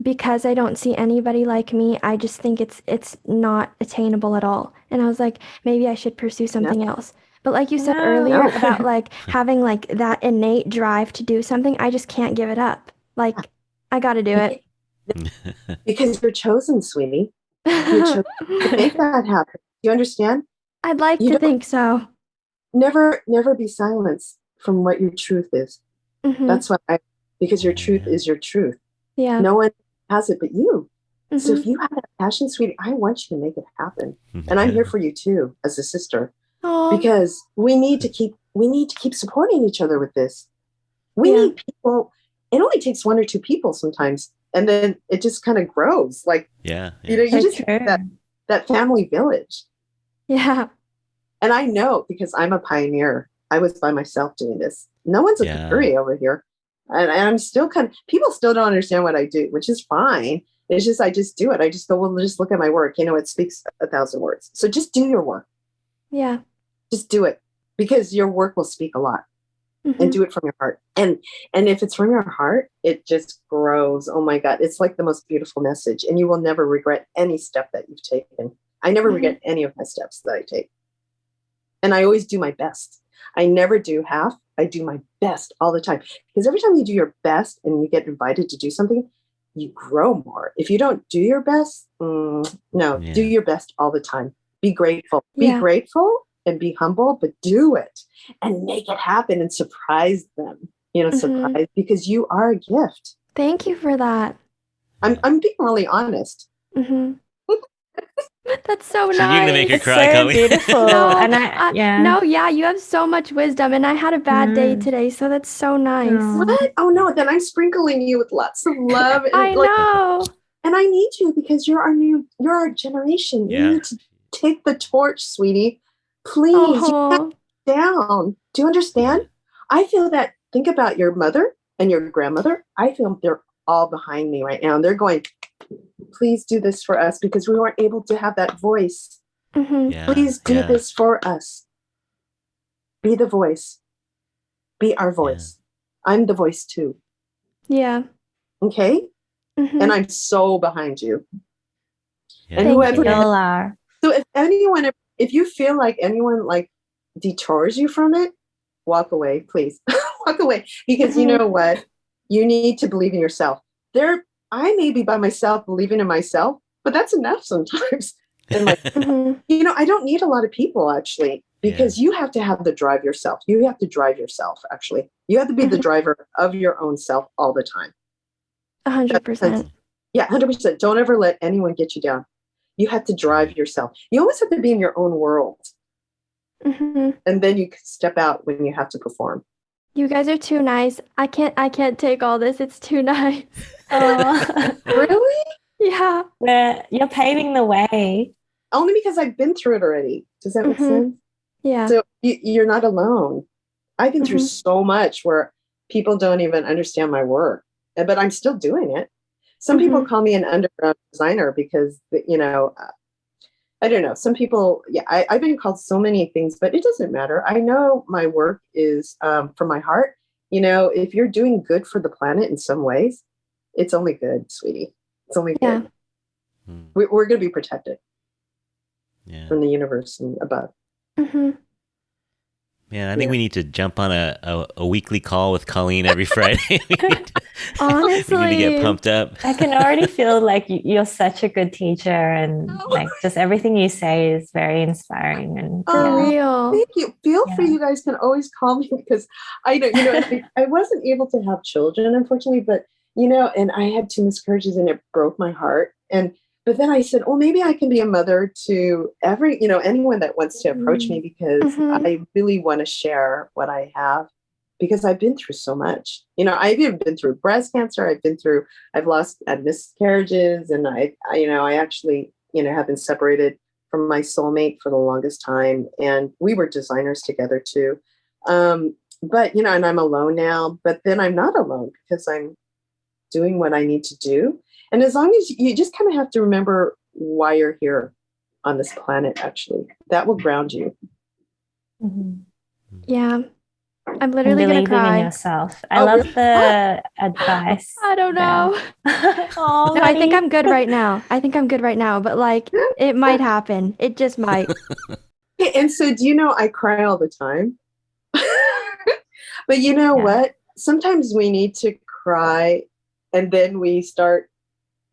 because I don't see anybody like me, I just think it's not attainable at all. And I was like, maybe I should pursue No. something else. But like you said No. earlier No. about like having like that innate drive to do something, I just can't give it up. Like I got to do it. Because you're chosen, sweetie. You're chosen to make that happen. You understand? I'd like You to don't think so. never be silenced from what your truth is. Mhm. That's why because your truth is your truth. Yeah. No one has it but you. So Mhm. if you have that passion, sweetie, I want you to make it happen. And I'm here for you too, as a sister, Aw. because we need to keep supporting each other with this. We Yeah. need people. It only takes one or two people sometimes, and then it just kind of grows. Like Yeah. you know, you So just true. have that family village. Yeah. And I know because I'm a pioneer. I was by myself doing this. No one's a Yeah. furry over here. And I'm still people still don't understand what I do, which is fine. It's just, I just do it. I just go, well, just look at my work. You know, it speaks 1,000 words. So just do your work. Yeah. Just do it because your work will speak a lot, and Mhm. do it from your heart. And if it's from your heart, it just grows. Oh my God. It's like the most beautiful message, and you will never regret any step that you've taken. I never Mhm. regret any of my steps that I take. And I always do my best. I never do half. I do my best all the time. Because every time you do your best and you get invited to do something, you grow more. If you don't do your best, no, do Yeah. your best all the time. Be grateful. Yeah. Be grateful and be humble, but do it and make it happen and surprise them. You know, Mhm. surprise, because you are a gift. Thank you for that. I'm being really honest. Mhm. That's so You're gonna make her nice. It's cry, so Colleen. beautiful. No, And I, yeah. no, yeah, you have so much wisdom, and I had a bad day Mm. today, so that's so nice. Oh. What? Oh no, then I'm sprinkling you with lots of love and I know. And I need you because you're our generation. Yeah. You need to take the torch, sweetie. Please, you Oh, down. Do you understand? I feel that. Think about your mother and your grandmother. I feel they're all behind me right now. And they're going, please do this for us because we weren't able to have that voice. mhm. Yeah. Please do Yeah. this for us. Be the voice. Be our voice. I'm the voice too. Yeah. Okay? Mhm. And I'm so behind you. Yeah. And Thank whoever you. We all are. So if you feel like anyone like detours you from it, walk away, please. Walk away. Because you know what? You need to believe in yourself. I may be by myself believing in myself, but that's enough sometimes. And like, Mhm. I don't need a lot of people actually, because you have to have the drive yourself. You have to drive yourself, actually. You have to be the Mhm. driver of your own self all the time. 100%. Yeah, 100%. Don't ever let anyone get you down. You have to drive yourself. You always have to be in your own world. Mhm. And then you can step out when you have to perform. You guys are too nice. I can't take all this. It's too nice. Oh. Really? Yeah. You're paving the way. Only because I've been through it already. Does that make Mhm. sense? Yeah. So you're not alone. I've been through Mhm. so much where people don't even understand my work, but I'm still doing it. Some people Mhm. call me an underground designer because, I don't know. Some people, I've been called so many things, but it doesn't matter. I know my work is from my heart. If you're doing good for the planet in some ways, it's only good, sweetie. It's only Yeah. good. We're going to be protected Yeah. from the universe and above. Mhm. Man, I think we need to jump on a weekly call with Colleen every Friday. we need to Honestly. get pumped up. I can already feel like you're such a good teacher, and like just everything you say is very inspiring. And For Oh, real. Thank you. Feel free. Yeah. You guys can always call me because I know, I wasn't able to have children, unfortunately, but, and I had 2 miscarriages and it broke my heart. But then I said, oh, maybe I can be a mother to anyone that wants to approach me because Mhm. I really want to share what I have because I've been through so much. I've even been through breast cancer. I've had miscarriages, and I actually, have been separated from my soulmate for the longest time. And we were designers together too. But, and I'm alone now, but then I'm not alone because I'm doing what I need to do. And as long as you just kind of have to remember why you're here on this planet, actually, that will ground you. Mhm. Yeah. I'm And literally gonna believing in cry. yourself. I Oh, love really? the advice. I don't there. know. Oh, No, I think buddy. I'm good right now. But like it might happen. It just might. And so, do you know, I cry all the time. But you know what? Sometimes we need to cry and then we start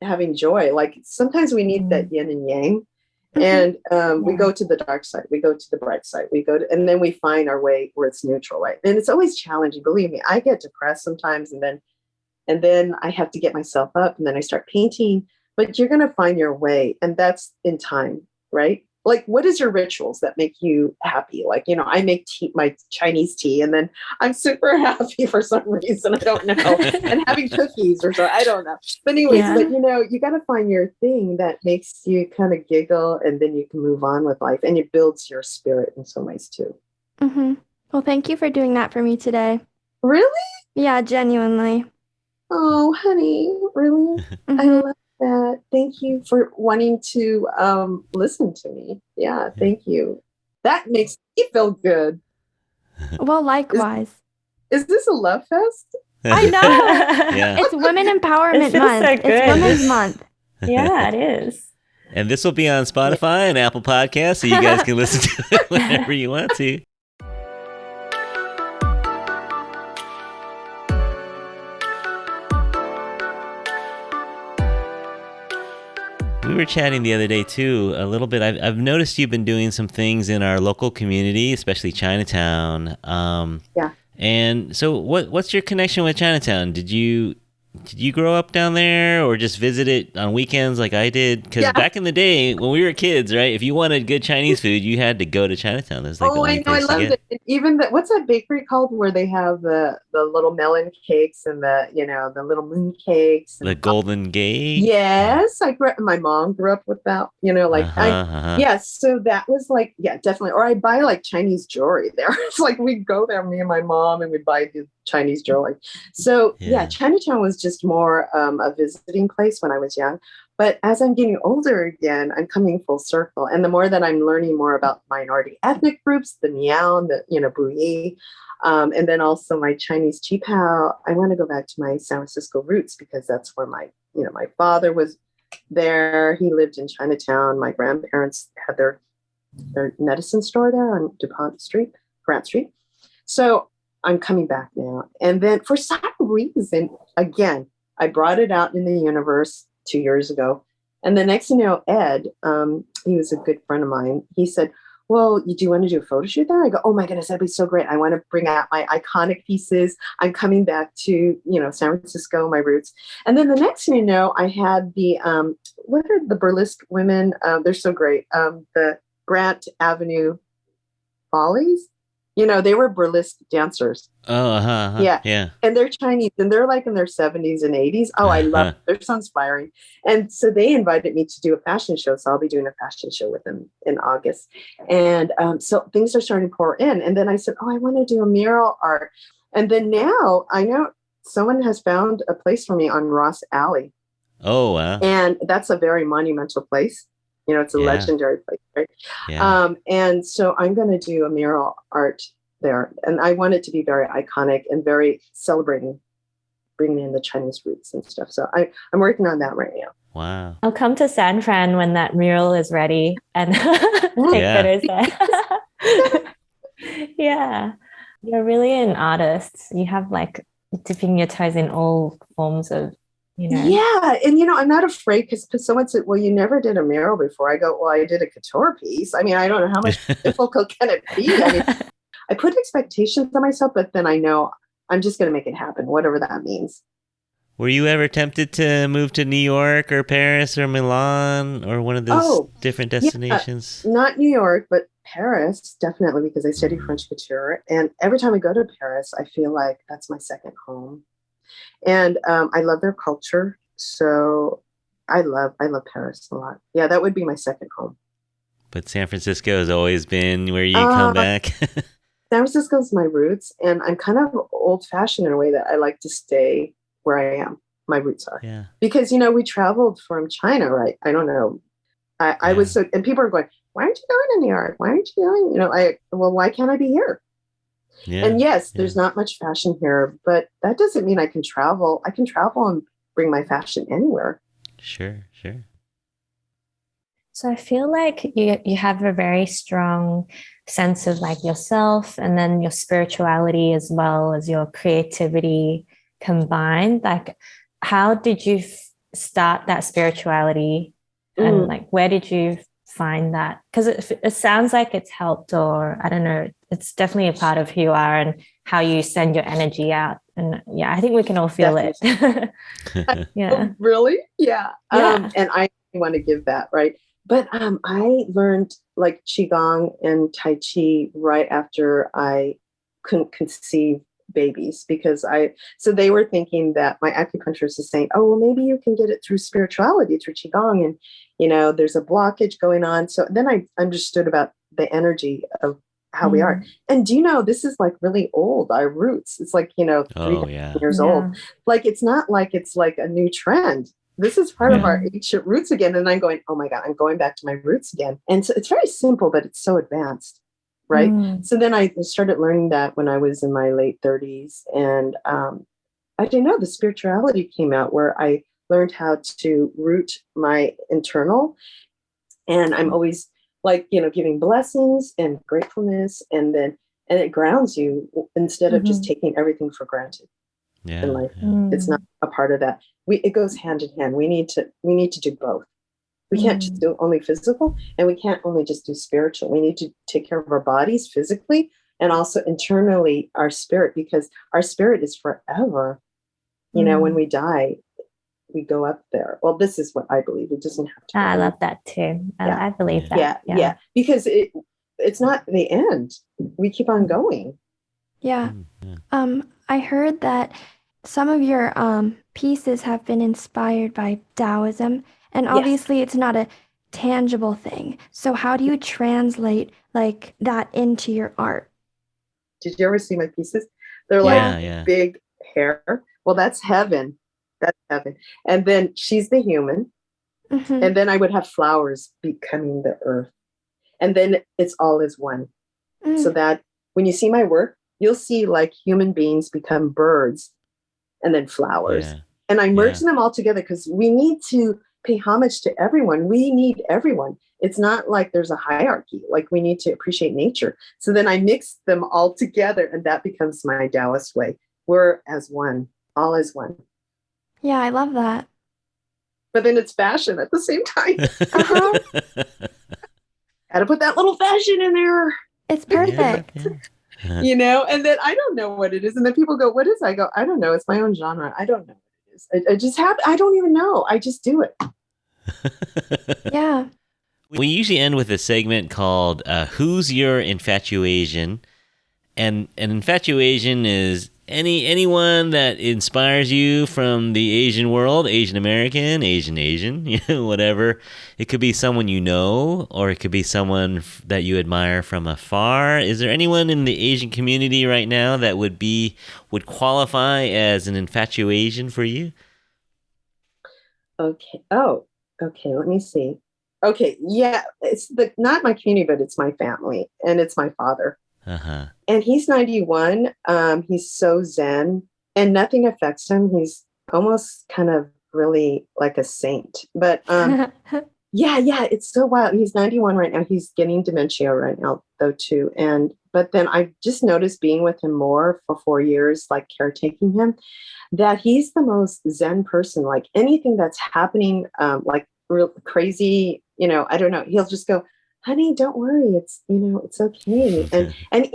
having joy. Like sometimes we need that yin and yang. And we go to the dark side, we go to the bright side, and then we find our way where it's neutral, right? And it's always challenging. Believe me, I get depressed sometimes, and then I have to get myself up, and then I start painting. But you're going to find your way, and that's in time, right? Like, what is your rituals that make you happy? Like, you know, I make tea, my Chinese tea, and then I'm super happy for some reason. I don't know. And having cookies or so, I don't know. But anyways, but you know, you got to find your thing that makes you kind of giggle, and then you can move on with life, and it builds your spirit in some ways too. Well, thank you for doing that for me today. Really? Yeah, genuinely. Oh, honey, really? I love that. Thank you for wanting to listen to me. Yeah, thank you. That makes me feel good. Well, likewise. Is this a love fest? I know. It's Women Empowerment Month. So good. It's Women's Month. Yeah, it is. And this will be on Spotify and Apple Podcasts, so you guys can listen to it whenever you want to. We were chatting the other day too, a little bit. I've noticed you've been doing some things in our local community, especially Chinatown. And so, what's your connection with Chinatown? Did you grow up down there, or just visit it on weekends like I did? Because back in the day when we were kids, right? If you wanted good Chinese food, you had to go to Chinatown. That's like the only place I loved it. Even what's that bakery called where they have the little melon cakes and the little moon cakes, the Golden Gate. Yes, my mom grew up with that. You know, like yes. So that was like, yeah, definitely. Or I buy like Chinese jewelry there. It's like we'd go there, me and my mom, and we'd buy the Chinese jewelry. So yeah, Chinatown was just more a visiting place when I was young. But as I'm getting older again, I'm coming full circle. And the more that I'm learning more about minority ethnic groups, the Miao, the Buyi, and then also my Chinese Qipao, I want to go back to my San Francisco roots because that's where my father was there. He lived in Chinatown. My grandparents had their medicine store there on Grant Street. So I'm coming back now. And then for some reason, again, I brought it out in the universe 2 years ago. And the next thing you know, Ed, he was a good friend of mine. He said, well, do you want to do a photo shoot there? I go, oh my goodness, that'd be so great. I want to bring out my iconic pieces. I'm coming back to, San Francisco, my roots. And then the next thing you know, I had the, what are the burlesque women? They're so great. The Grant Avenue Follies. They were burlesque dancers. Oh, yeah. And they're Chinese, and they're like in their 70s and 80s. Oh, I love it. They're so inspiring. And so they invited me to do a fashion show. So I'll be doing a fashion show with them in August. And so things are starting to pour in. And then I said, oh, I want to do a mural art. And then now I know someone has found a place for me on Ross Alley. Oh, wow. And that's a very monumental place. It's a legendary place, right? Yeah. And so I'm going to do a mural art there. And I want it to be very iconic and very celebrating, bringing in the Chinese roots and stuff. So I'm working on that right now. Wow. I'll come to San Fran when that mural is ready and take photos there. Yeah. You're really an artist. You have like dipping your toes in all forms of Yeah. And, I'm not afraid because someone said, well, you never did a mural before. I go, well, I did a couture piece. I mean, I don't know how much difficult can it be? I mean, I put expectations on myself, but then I know I'm just going to make it happen, whatever that means. Were you ever tempted to move to New York or Paris or Milan or one of those different destinations? Yeah, not New York, but Paris, definitely, because I study French couture. And every time I go to Paris, I feel like that's my second home. And I love their culture. So I love Paris a lot. Yeah, that would be my second home. But San Francisco has always been where you come back. San Francisco is my roots. And I'm kind of old fashioned in a way that I like to stay where I am. My roots are. Yeah. Because, we traveled from China, right? I don't know. I was so, and people are going, why aren't you going to New York? Why aren't you going? Well, why can't I be here? Yeah, and yes, there's not much fashion here, but that doesn't mean I can travel. I can travel and bring my fashion anywhere. Sure. So I feel like you have a very strong sense of like yourself and then your spirituality as well as your creativity combined. Like, how did you start that spirituality and like where did you find that? Because it sounds like it's helped, or I don't know, it's definitely a part of who you are and how you send your energy out. And yeah, I think we can all feel it. Yeah. Oh, really? Yeah. Yeah. And I want to give that, right? But I learned like Qigong and Tai Chi right after I couldn't conceive babies because so they were thinking that my acupuncturist is saying, oh, well, maybe you can get it through spirituality, through Qigong. And, there's a blockage going on. So then I understood about the energy of how we are. And do you know, this is like really old, our roots. It's like, 3,000 years old. Like, it's not like it's like a new trend. This is part of our ancient roots again. And I'm going, oh my God, I'm going back to my roots again. And so it's very simple, but it's so advanced. Right. So then I started learning that when I was in my late 30s. And I didn't know the spirituality came out where I learned how to root my internal. And I'm always like, giving blessings and gratefulness. And it grounds you instead of just taking everything for granted in life. It's not a part of that. It goes hand in hand. We need to do both. We can't just do only physical, and we can't only just do spiritual. We need to take care of our bodies physically and also internally our spirit, because our spirit is forever. When we die, we go up there. Well, this is what I believe. It doesn't have to. I love that too. I believe that. Yeah. Because it's not the end. We keep on going. Yeah. I heard that some of your pieces have been inspired by Taoism. And obviously it's not a tangible thing. So how do you translate like that into your art? Did you ever see my pieces? They're like big hair. Well, that's heaven. That's heaven. And then she's the human. And then I would have flowers becoming the earth. And then it's all as one. So that when you see my work, you'll see like human beings become birds and then flowers. And I merge them all together because we need to pay homage to everyone. We need everyone. It's not like there's a hierarchy. Like, we need to appreciate nature. So then I mix them all together, and that becomes my Taoist way. We're as one, all as one. Yeah, I love that. But then it's fashion at the same time. Got to put that little fashion in there. It's perfect. And then I don't know what it is. And then people go, what is it? I go, I don't know. It's my own genre. I don't know. I just I don't even know. I just do it. Yeah. We usually end with a segment called Who's Your Infatuasian? And an infatuasian is anyone that inspires you from the Asian world, Asian American, Asian, whatever. It could be someone you know, or it could be someone that you admire from afar. Is there anyone in the Asian community right now that would qualify as an infatuasian for you? Okay. Oh, okay. Let me see. Okay. Yeah. It's not my community, but it's my family, and it's my father. And he's 91. He's so zen, and nothing affects him. He's almost kind of really like a saint. But it's so wild. He's 91 right now. He's getting dementia right now, though, too. But then I just noticed being with him more for 4 years, like caretaking him, that he's the most zen person. Like, anything that's happening, like real crazy, I don't know. He'll just go, honey, don't worry. It's, it's okay. And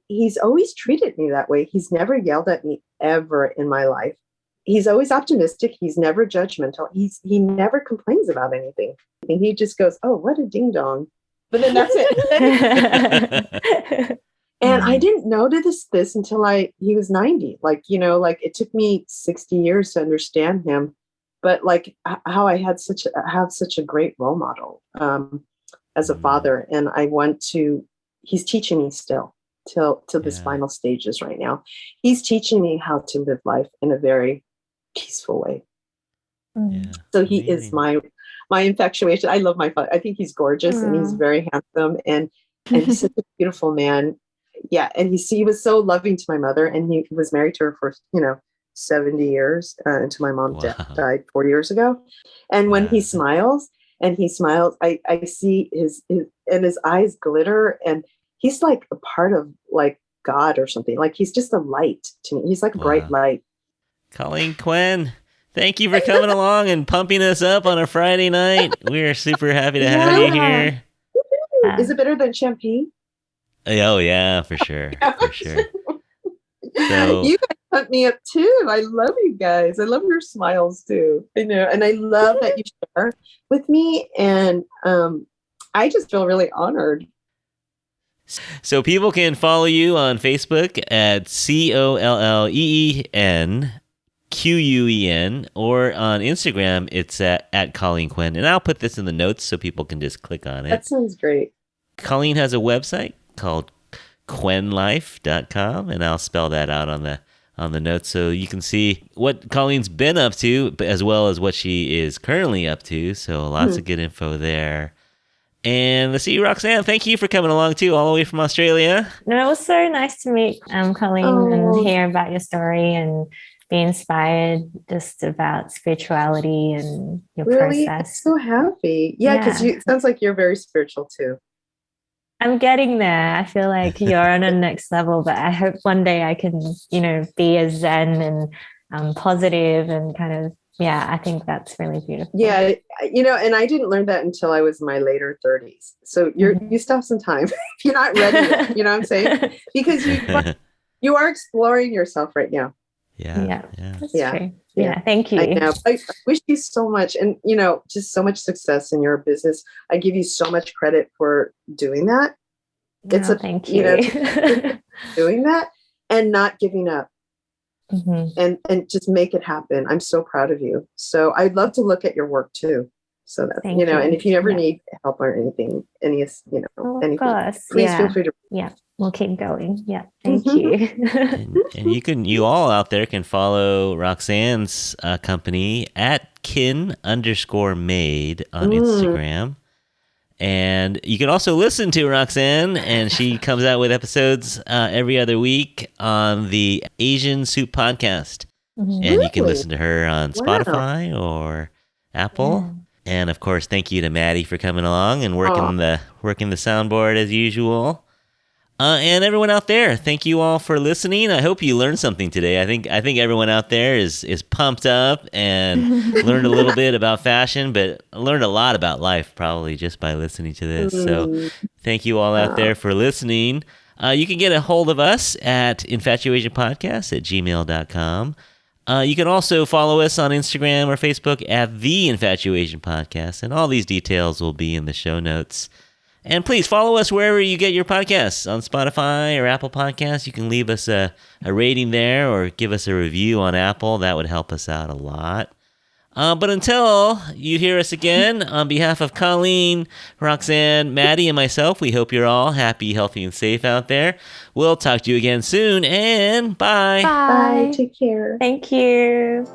he's always treated me that way. He's never yelled at me ever in my life. He's always optimistic. He's never judgmental. He never complains about anything. And he just goes, oh, what a ding dong. But then that's it. And I didn't notice this until he was 90. Like, it took me 60 years to understand him. But like how I have such a great role model. As a father, and he's teaching me still till this final stages right now. He's teaching me how to live life in a very peaceful way. So he is my infatuation. I love my father. I think he's gorgeous and he's very handsome and he's such a beautiful man. Yeah. And he was so loving to my mother, and he was married to her for, 70 years until my mom died 4 years ago. And when he smiles, and he smiles, I see his and his eyes glitter, and he's like a part of like God or something. Like he's just a light to me. He's like a bright light. Colleen Quen, thank you for coming along and pumping us up on a Friday night. We're super happy to have you here. Is it better than champagne? Oh yeah, for sure. For sure. So, you guys pump me up too. I love you guys. I love your smiles too. I know, and I love that you share with me, and I just feel really honored. So people can follow you on Facebook at COLLEENQUEN, or on Instagram it's at Colleen Quen, and I'll put this in the notes so people can just click on it. That sounds great. Colleen has a website called quenlife.com, and I'll spell that out on the notes so you can see what Colleen's been up to, as well as what she is currently up to. So lots of good info there. And let's see, Roxane, thank you for coming along too, all the way from Australia. No, it was so nice to meet Colleen and hear about your story and be inspired just about spirituality and your process. I'm so happy. Yeah, because it sounds like you're very spiritual too. I'm getting there. I feel like you're on a next level, but I hope one day I can, be as zen and positive and kind of, I think that's really beautiful. Yeah, and I didn't learn that until I was in my later 30s. So you still have some time. If you're not ready yet, you know what I'm saying? Because you are exploring yourself right now. Yeah. That's true. Yeah, thank you. I know. I wish you so much, and just so much success in your business. I give you so much credit for doing that. Thank you. Doing that and not giving up, and just make it happen. I'm so proud of you. So I'd love to look at your work too. So that Thank you. And if you ever need help or anything, anything, please feel free to. Yeah. We'll keep going. Yeah. Thank you. and you all out there can follow Roxane's company at kin_made on Instagram. And you can also listen to Roxane, and she comes out with episodes every other week on the Asian Soup podcast. And you can listen to her on Spotify or Apple. And of course, thank you to Maddie for coming along and working the soundboard as usual. And everyone out there, thank you all for listening. I hope you learned something today. I think everyone out there is pumped up and learned a little bit about fashion, but learned a lot about life probably just by listening to this. So thank you all out there for listening. You can get a hold of us at infatuasianpodcast@gmail.com. You can also follow us on Instagram or Facebook at The Infatuasian Podcast, and all these details will be in the show notes. And please follow us wherever you get your podcasts, on Spotify or Apple Podcasts. You can leave us a rating there or give us a review on Apple. That would help us out a lot. But until you hear us again, on behalf of Colleen, Roxane, Maddie, and myself, we hope you're all happy, healthy, and safe out there. We'll talk to you again soon, and bye. Bye. Take care. Thank you.